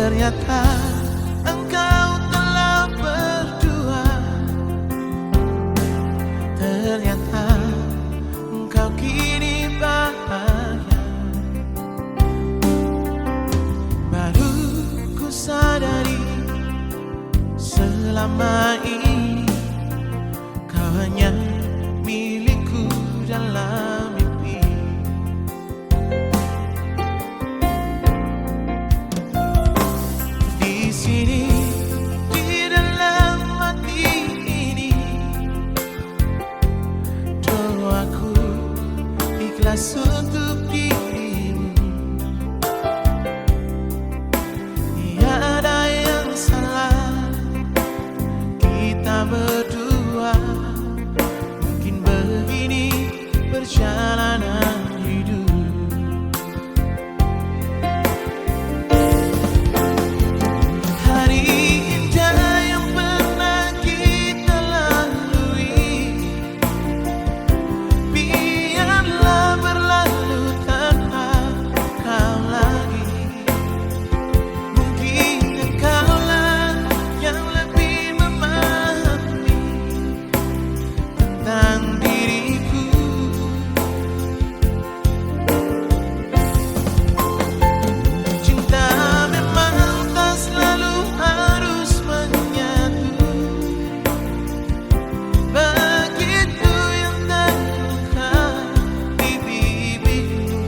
Ternyata engkau telah berdua. Ternyata engkau kini bahagia. Baru ku sadari selama ini kau hanya milikku dalam mimpi. Di sini, di dalam hati ini, doaku ikhlas untuk dirimu. Tiada yang salah kita berdua. Mungkin begini perjalanan hidup. Hari indah yang pernah kita lalui, biarlah berlalu tanpa kau lagi. Mungkin engkaulah yang lebih memahami tentang diriku. Cinta memang tak selalu harus menyatu. Begitu yang terluka di bibirmu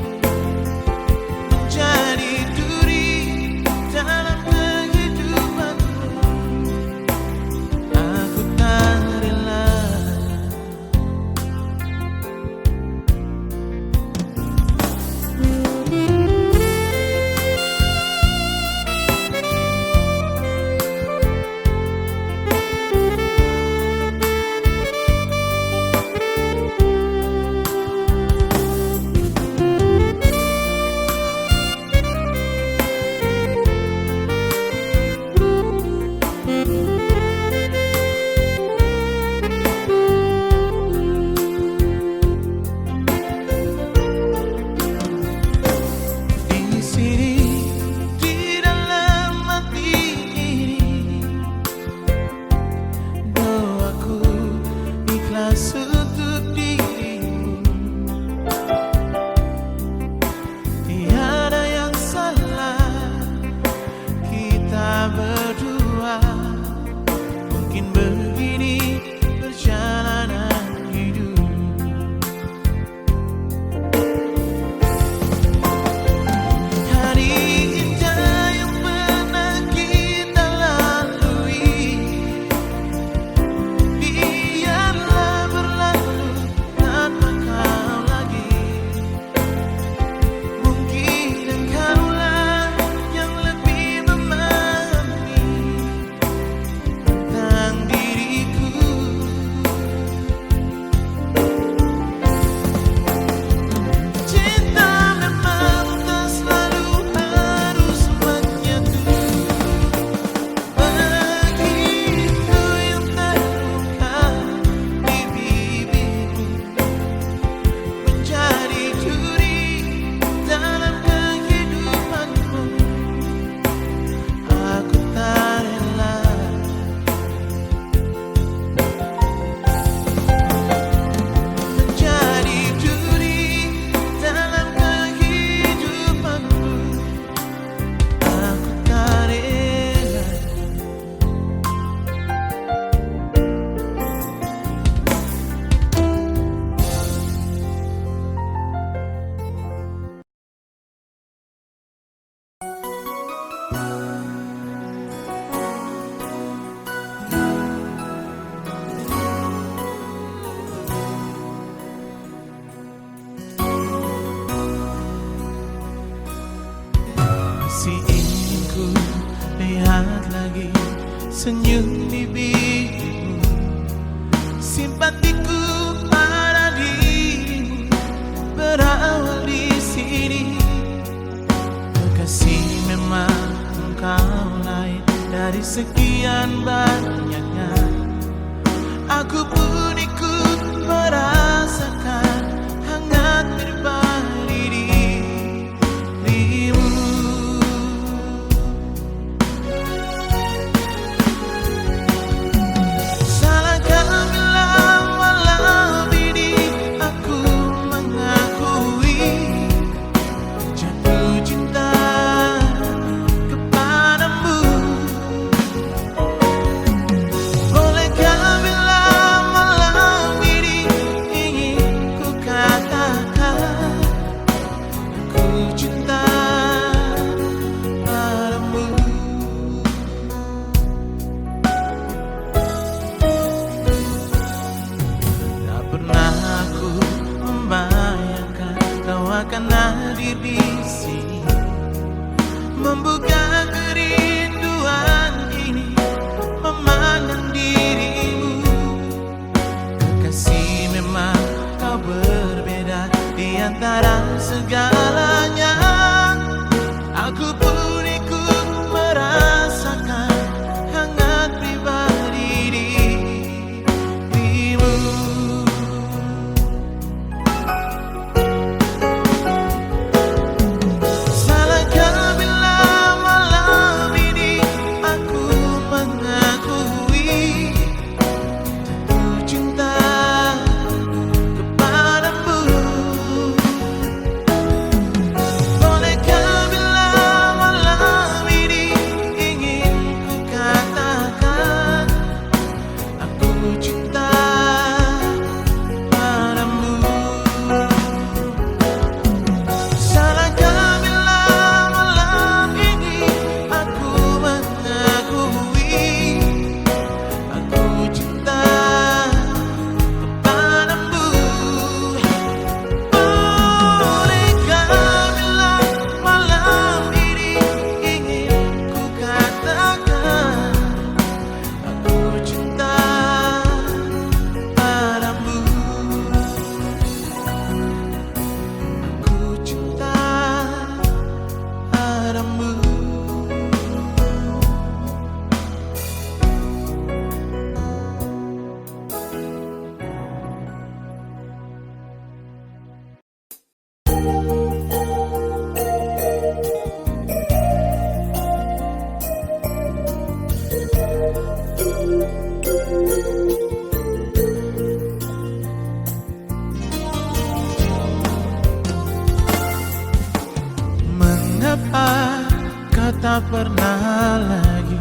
menjadi duri dalam kehidupanmu. Aku tak rela. Di sini, di dalam hati ini, doaku ikhlas untuk dirimu. Tiada yang salah kita berdua. Mungkin begini perjalanan hidup. Hari indah yang pernah kita lalui, biarlah berlalu tanpa kau lagi. Mungkin engkaulah yang lebih memahami tentang diriku. Cinta memang tak selalu harus menyatu. Begitu yang terluka di bibirmu menjadi duri dalam kehidupanmu. Aku tak rela. Menjadi duri dalam kehidupanmu. Aku tak rela. Masih ingin ku lihat lagi senyum bibirmu. Simpatiku pada dirimu berawal di sini. Kekasih memang engkau lain dari sekian banyaknya. Aku pun ikut merasakan hangat berbalik dirimu. membuka kerinduan ini, memandang dirimu. Kekasih, memang kau berbeda di antara segalanya. Aku pun ikut merasakan hangat pribadi dirimu. Salahkah bila malam ini aku mengakui jatuh cinta kepadamu? Bolehkah bila malam ini ingin ku katakan aku cinta padamu? Salahkah bila malam ini aku mengakui aku cinta kepadamu? Bolehkah bila malam ini ingin ku katakan aku cinta padamu? Aku cinta padamu. Mengapa kau tak pernah lagi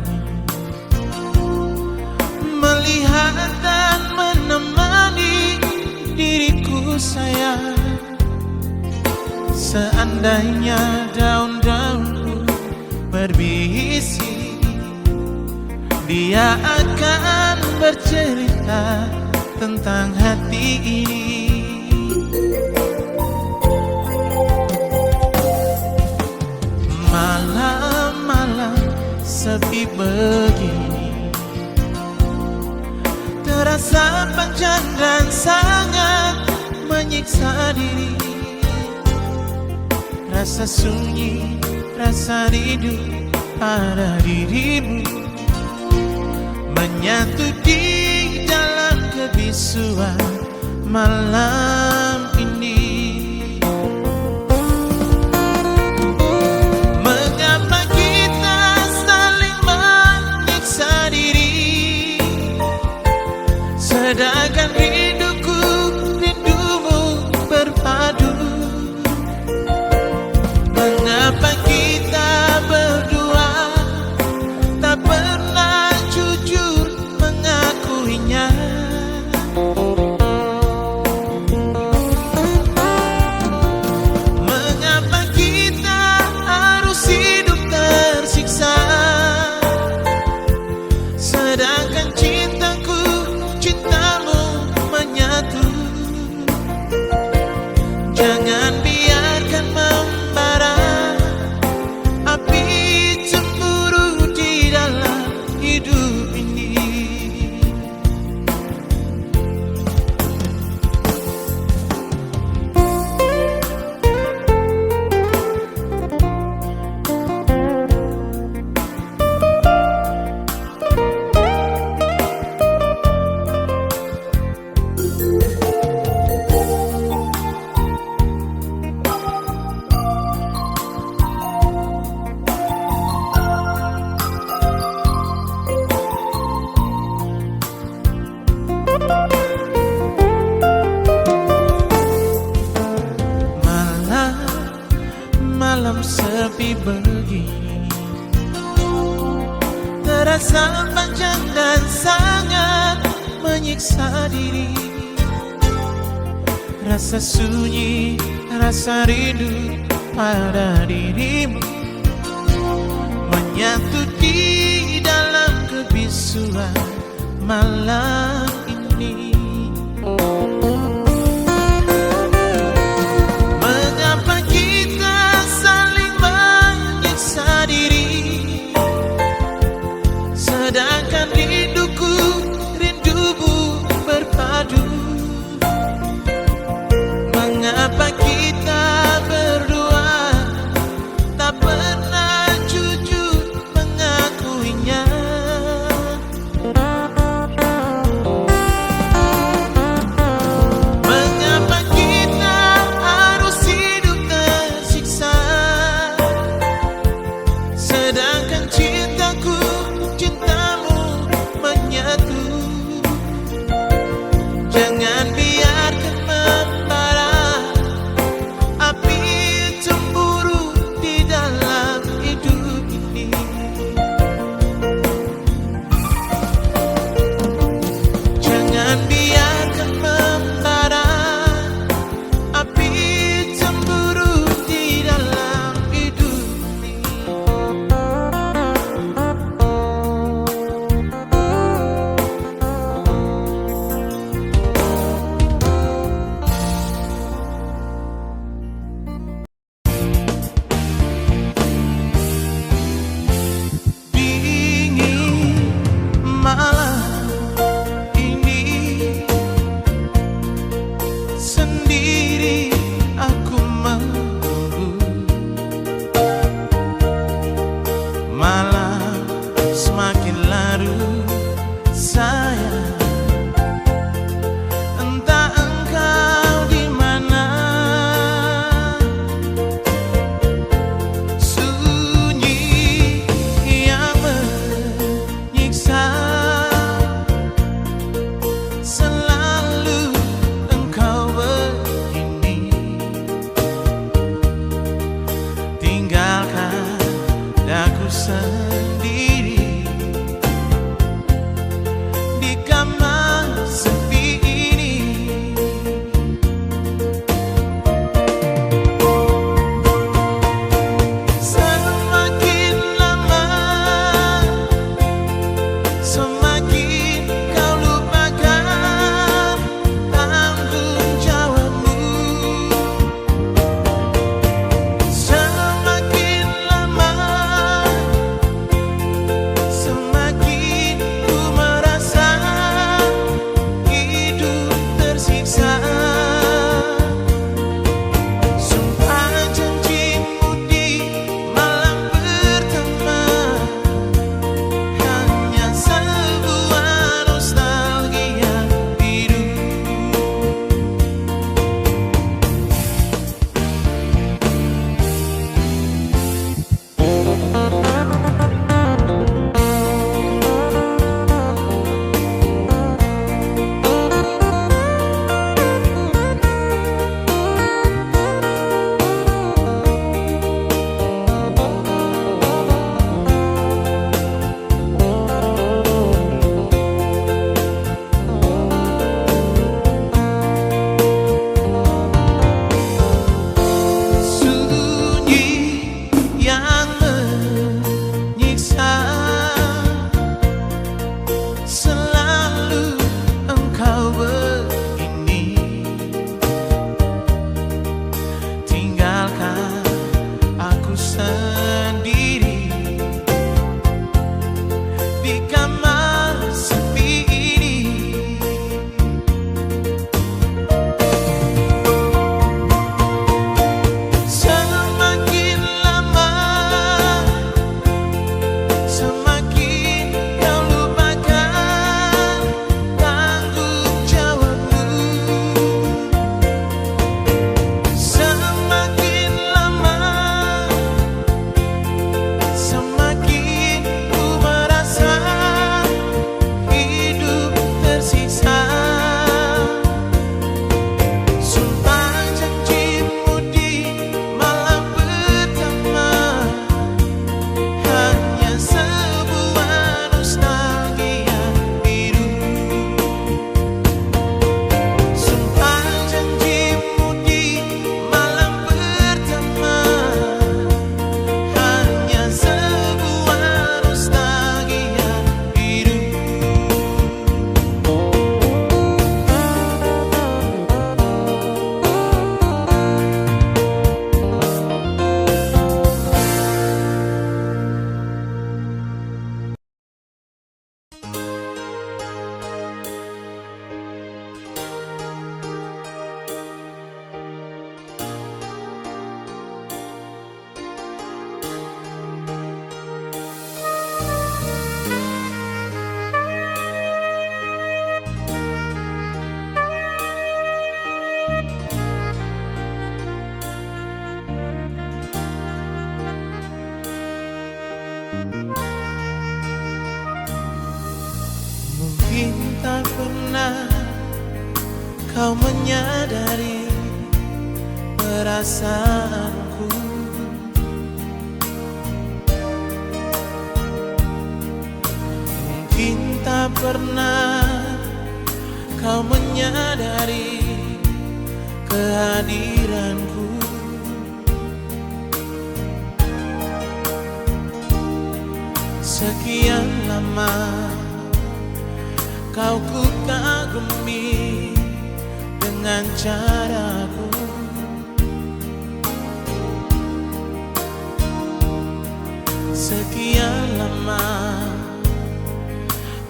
melihat dan menemani diriku, sayang? Seandainya daun-daunku berbisi, dia akan bercerita tentang hati ini. Malam-malam sepi begini terasa panjang dan sangat menyiksa diri. Rasa sunyi, rasa rindu pada dirimu menyatu di dalam kebisuan malam ini. Mengapa kita saling menyiksa diri, sedangkan rinduku, rindumu berpadu? Mengapa kita berdua tak pernah jujur mengakuinya? Mengapa kita harus hidup tersiksa, sedangkan cintaku, cintamu menyatu? Jangan biarkan membara api cemburu di dalam hidup ini. Malam sepi begini terasa panjang dan sangat menyiksa diri. Rasa sunyi, rasa rindu pada dirimu menyatu di dalam kebisuan malam ini. Mengapa kita saling menyiksa diri, cintaku, cintamu menyatu. Jangan biarkan membara api cemburu di dalam hidup ini. Jangan biarkan membara api cemburu di dalam hidup ini. Dingin malam ini, sendiri aku menunggu. Malam semakin larut sayang, entah engkau di mana. Sunyi yang menyiksa, selalu engkau begini. Tinggalkan aku sendiri di kamar sepi ini. Semakin lama, semakin kau lupakan tanggung jawabmu. Semakin lama, Mungkin tak pernah kau menyadari perasaanku. Mungkin tak pernah kau menyadari kehadiranku. Sekian lama kau ku kagumi dengan caraku. Sekian lama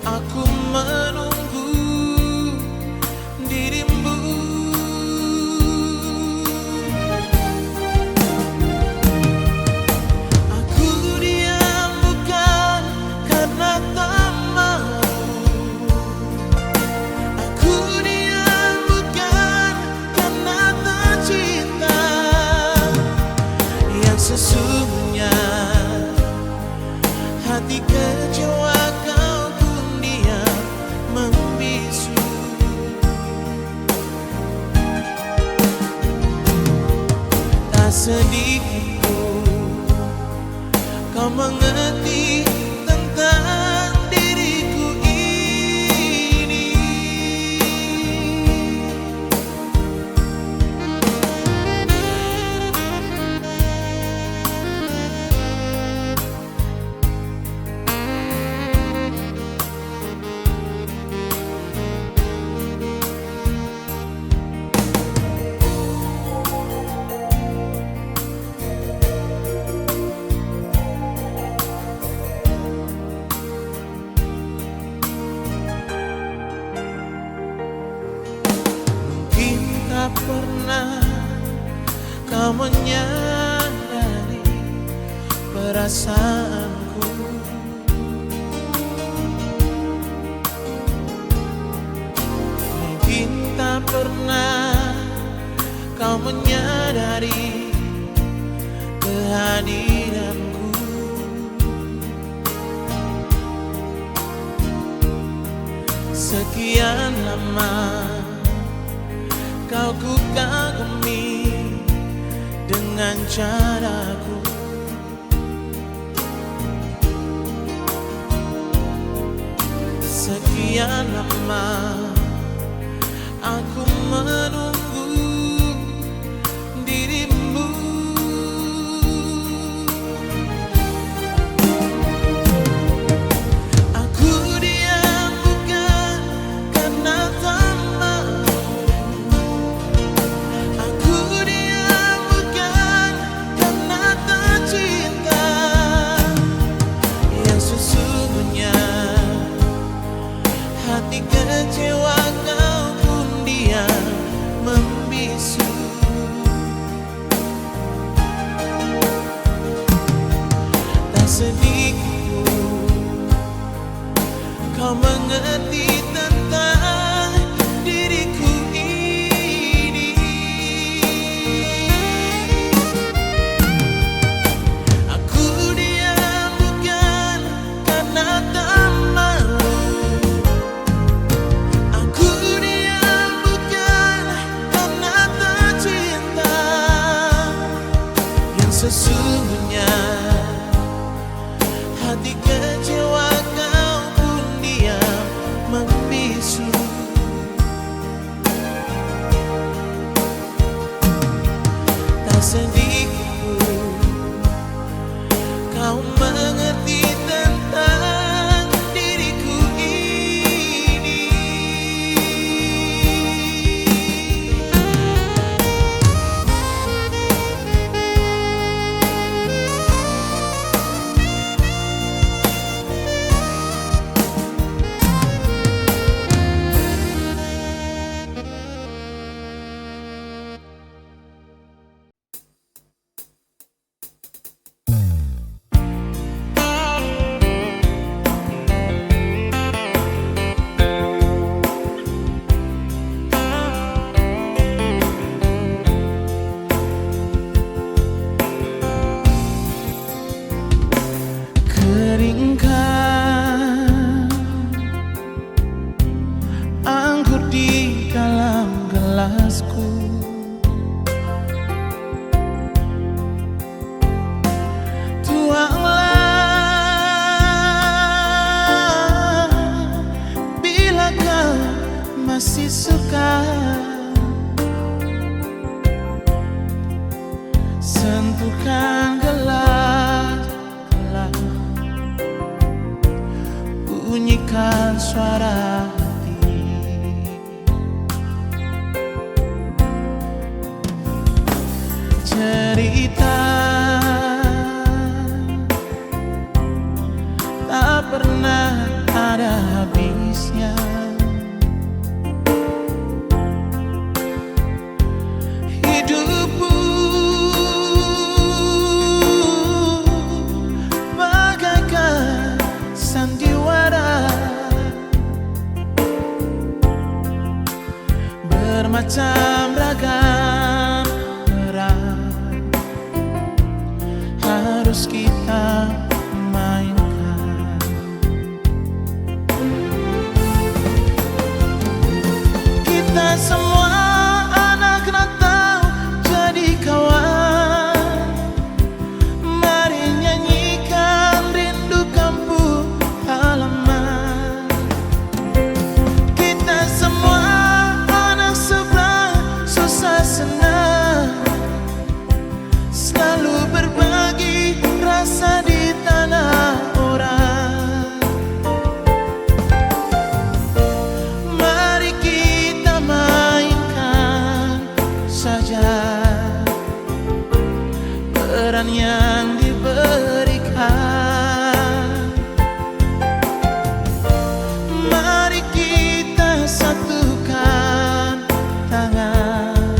aku menunggu dirimu. Aku diam bukan karena tak mau. Aku diam bukan karena tak cinta. Yang sesungguhnya hati kecewa kau pun diam membisu. Tak sedikit pun kau mengerti tentang diriku ini. Tak pernah kau menyadari perasaanku. Mungkin tak pernah kau menyadari kehadiranku. Sekian lama kau ku kagumi dengan caraku. Sekian lama aku menunggu dirimu. Aku diam bukan karena tak mau. Aku diam bukan karena tak cinta. Yang sesungguhnya hati kecewa kau pun diam membisu. Tak sedikit pun kau mengerti tentang diriku ini. Aku diam bukan karena tak mau. Aku diam bukan karena tak cinta. Yang sesungguhnya hati kecewa kau pun diam membisu. Tak sedikit pun kau mengerti tentang diriku ini. mendengarkan suara hati. Cerita tak pernah ada habisnya. Hidupku bagaikan sandiwara, bermacam ragam peran harus kita mainkan. Kita semua anak rantau jadi kawan, mari nyanyikan rindu kampung halaman. Kita semua anak seberang, susah senang, selalu berbagi rasa di tanah orang. Mari kita mainkan saja peran yang diberikan. Mari kita satukan tangan,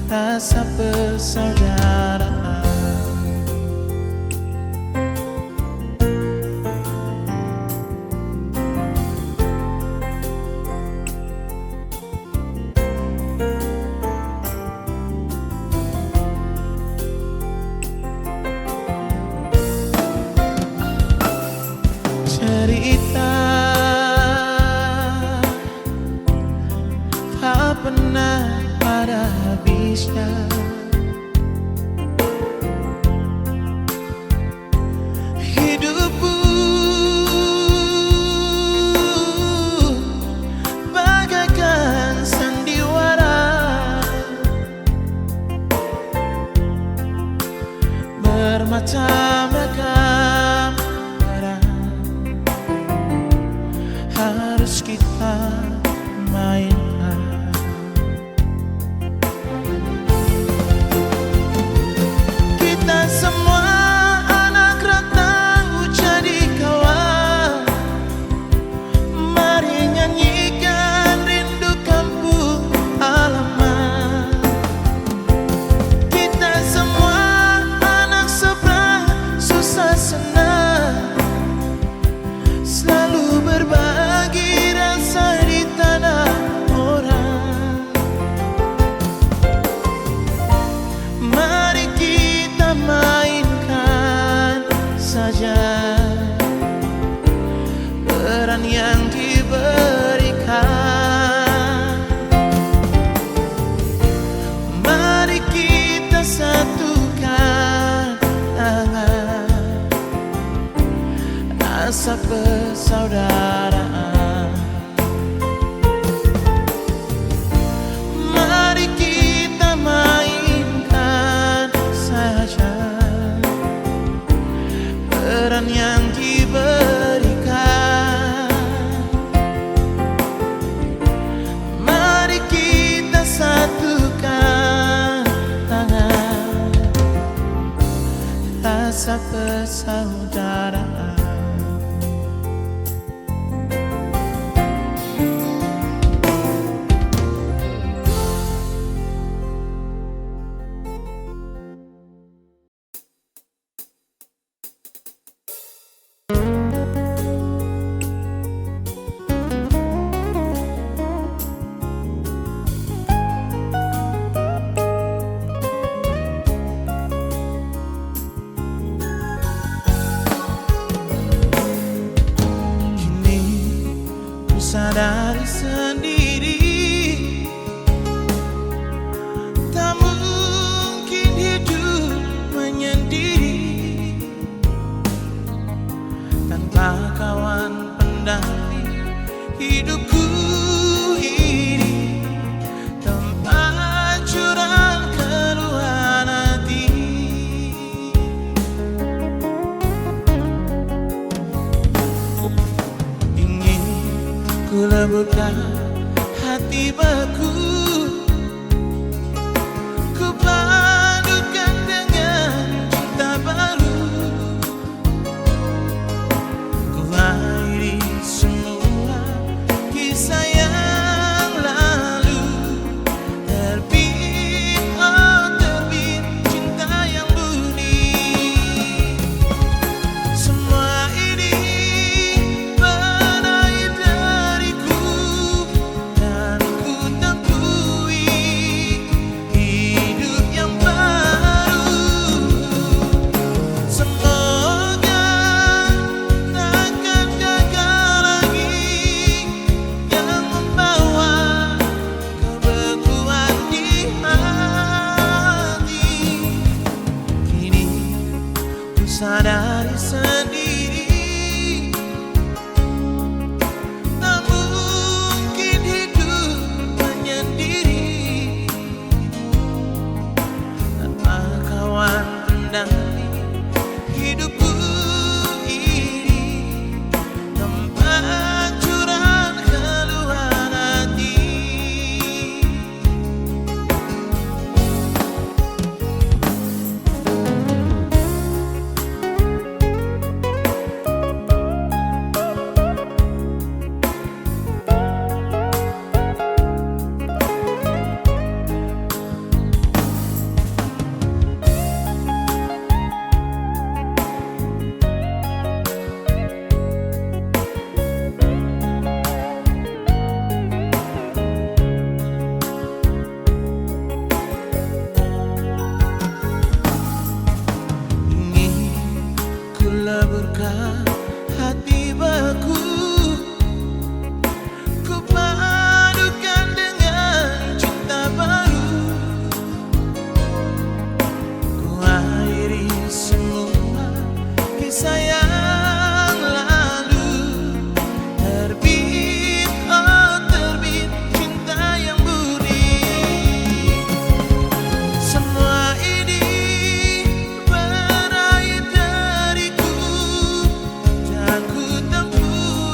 rasa persaudaraan. Cerita tak pernah ada habisnya. Hidupku bagaikan sandiwara, bermacam ragam peran harus kita mainkan. Kita semua anak rantau jadi kawan, mari nyanyikan rindu kampung halaman. Kita semua anak seberang, susah senang, selalu berbagi rasa di tanah orang. Mari kita mainkan saja peran yang diberikan. Mari kita satukan tangan, rasa persaudaraan. Mari kita mainkan saja peran yang diberikan. Mari kita satukan tangan, rasa persaudaraan. Sadari sendiri, tak mungkin hidup menyendiri tanpa kawan pendamping. Hidupku ini tempat curang keluhan hati. leburkan hati beku, ku padukan dengan cinta baru, ku akhiri semua kisah yang lalu. Terbit, oh terbit cinta yang murni. Semua ini berakhir dariku, dan ku temui hidup yang baru. Semoga takkan gagal lagi yang membawa kebekuan di hati. Kini ku sadari sendiri, tak mungkin hidup menyendiri tanpa kawan pendamping hidupku ini, tempat curah keluhan hati. Ku leburkan hati beku, ku padukan dengan cinta baru, ku akhiri semua kisah yang lalu. Terbit, oh terbit cinta yang murni. Semua ini berakhir dariku, dan ku temui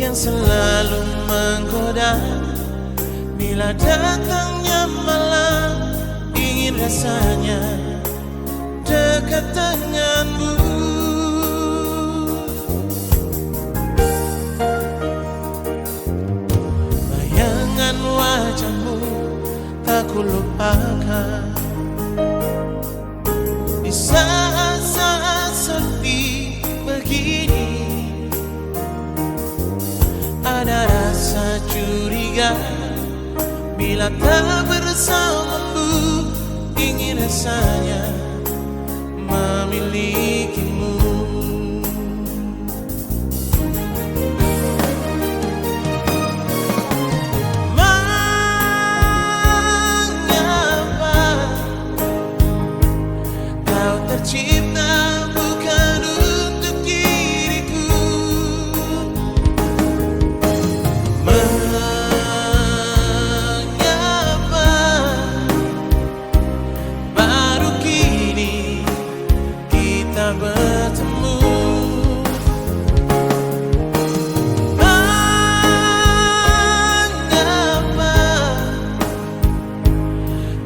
yang selalu menggoda. Bila datangnya malam, ingin rasanya dekat denganmu. Bayangan wajahmu tak kulupakan di saat-saat sepi begini. Ada rasa curiga bila tak bersamamu, ingin rasanya memilikimu. Mengapa kau tercipta bukan untuk diriku? Bertemu, mengapa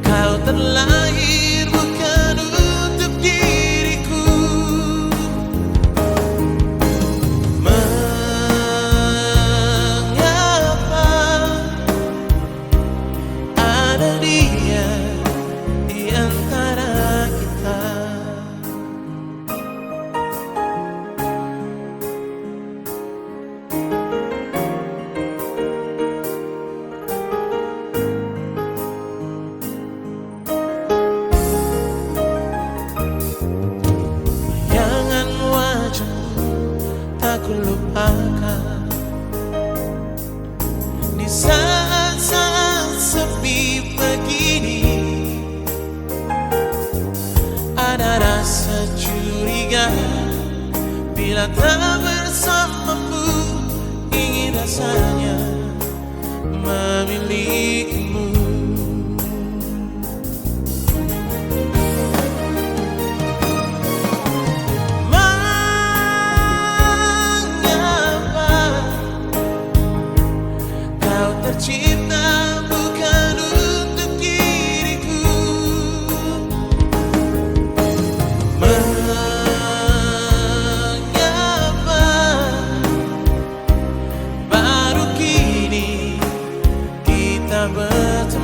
kau terlahir bukan untuk diriku? Mengapa ada dia di antara kita? Tak kulupakan di saat-saat sepi begini. Ada rasa curiga bila tak bersamamu, ingin rasanya memilikimu. Tercipta bukan untuk diriku. Mengapa baru kini kita bertemu?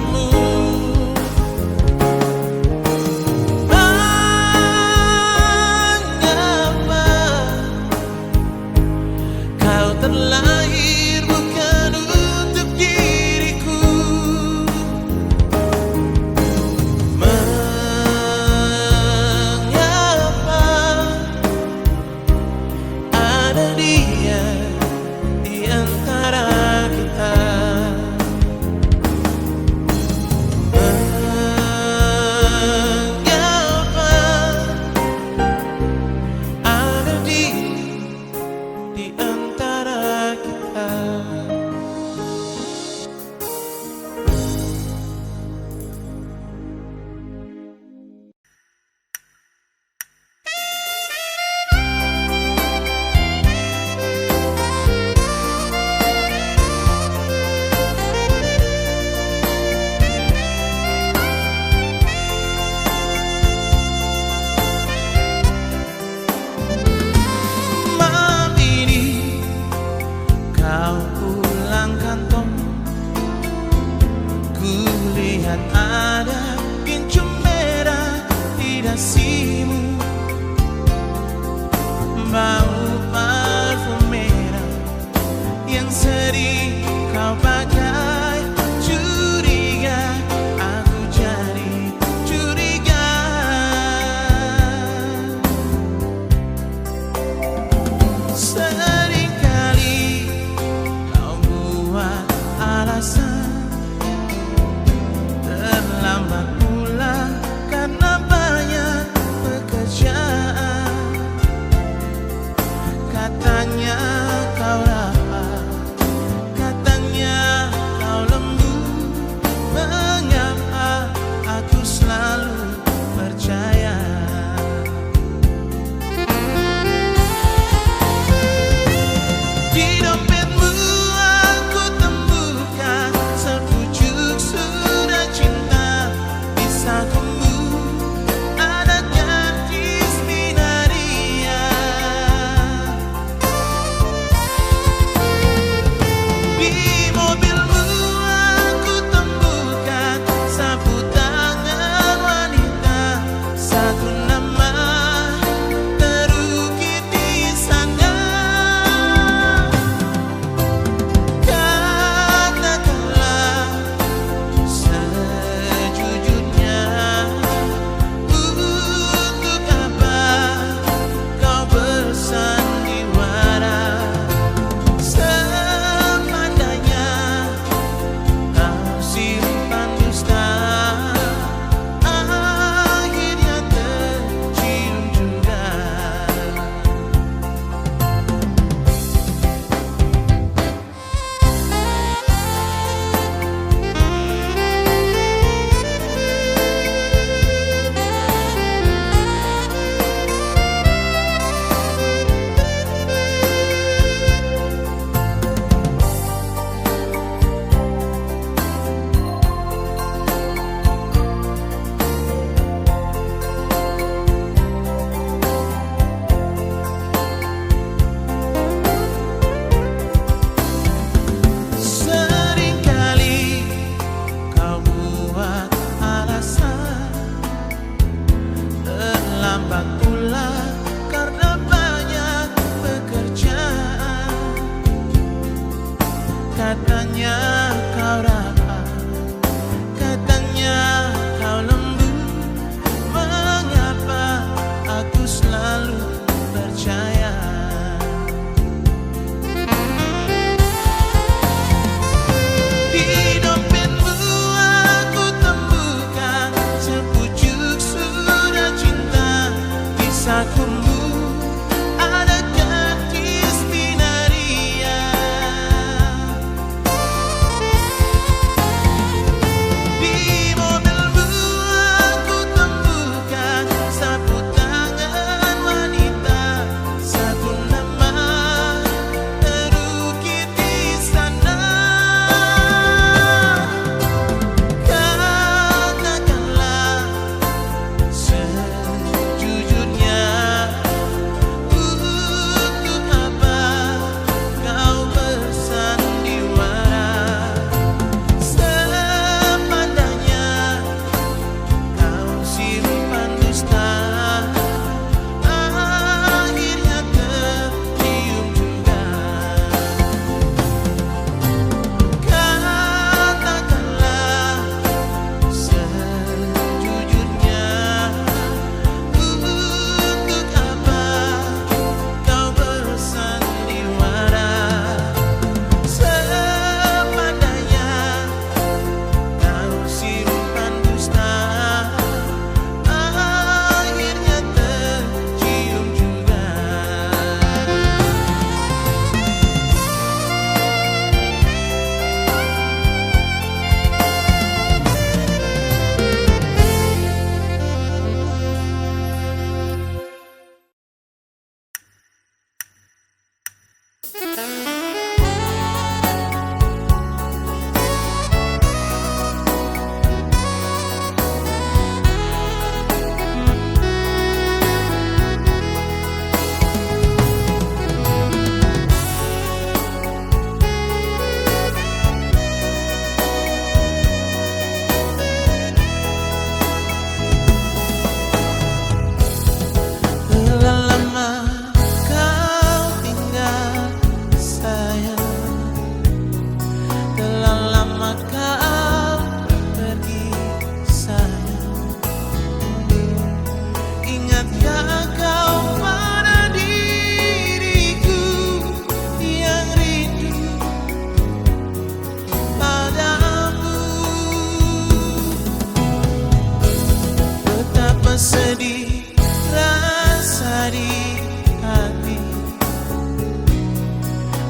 Sedih rasa di hati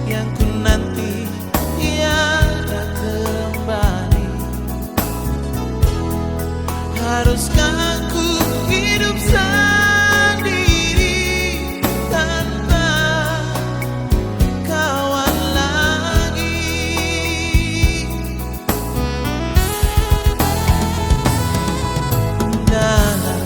yang ku nanti tiada kembali. Haruskah ku hidup sendiri tanpa kawan lagi? Dalam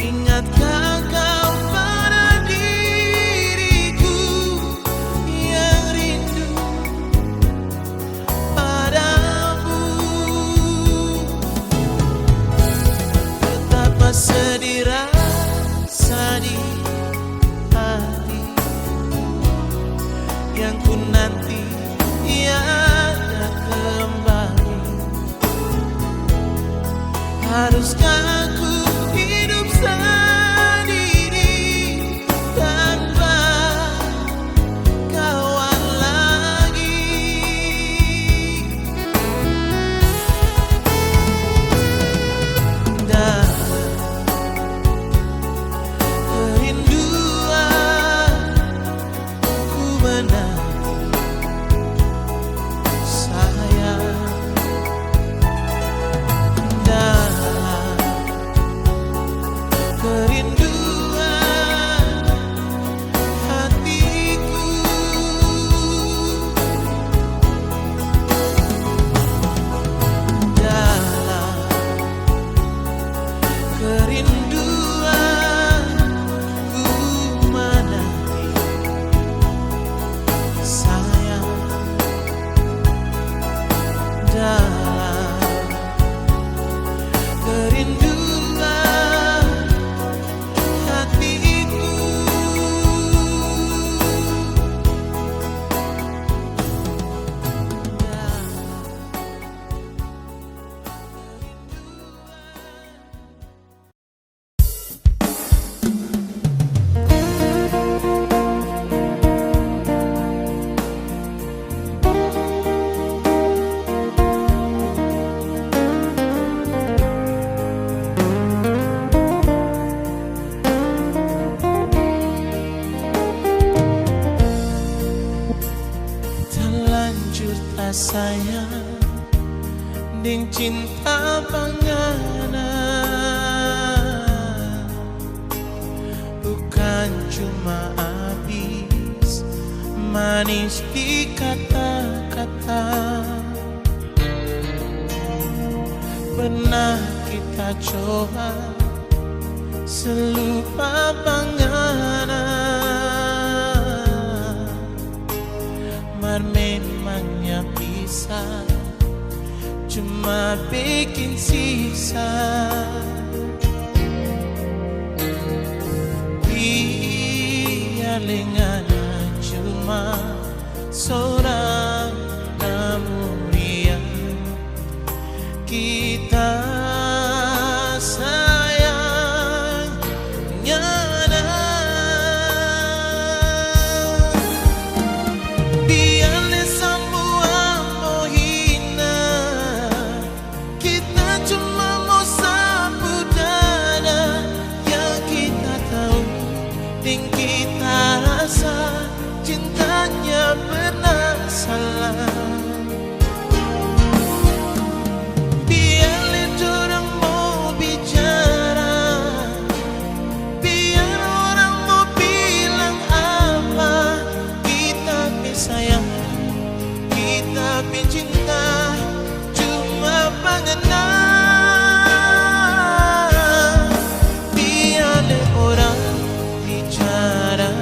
ingatkah kau pada diriku yang rindu padamu? Betapa sedih rasa di hati yang ku nanti tiada kembali. Haruskah aku hidup sendiri tanpa kawan lagi? Dan kerinduan ku menanti sayang. Dan kerinduan hatiku, dalam kerinduan ku menanti sayang. Dalam kerinduan hatiku. Terlanjur tak sayang ning cinta panganan, bukan cuma habis manis di kata-kata. Pernah kita coba selupa panganan. Mar memangnya bisa cuma bikin sisa. Lingana cuma seorang namuria kita sayang nyana. Biarlah semua mau hina, kita cuma mau sapu dada. Yang kita tahu dan kita rasa cintanya pernah salah. Biarlah orang mau bicara, biar orang mau bilang apa, kita sayang, kita cinta cuma pengenal. Biarlah orang bicara,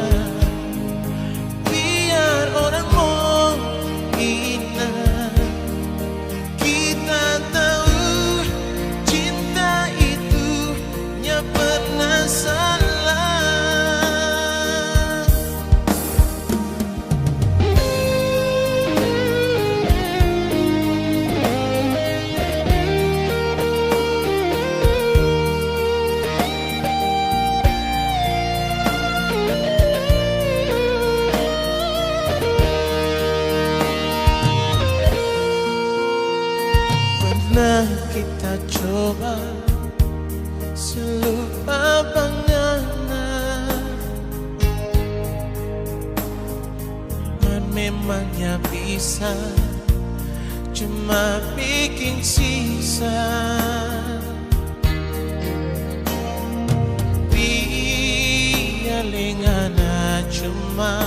biar orang mau hina, kita tahu cinta itu nya pernah salah. Pernah kita coba selupa panganan, dan memangnya bisa cuma bikin sisa. Biar lingana cuma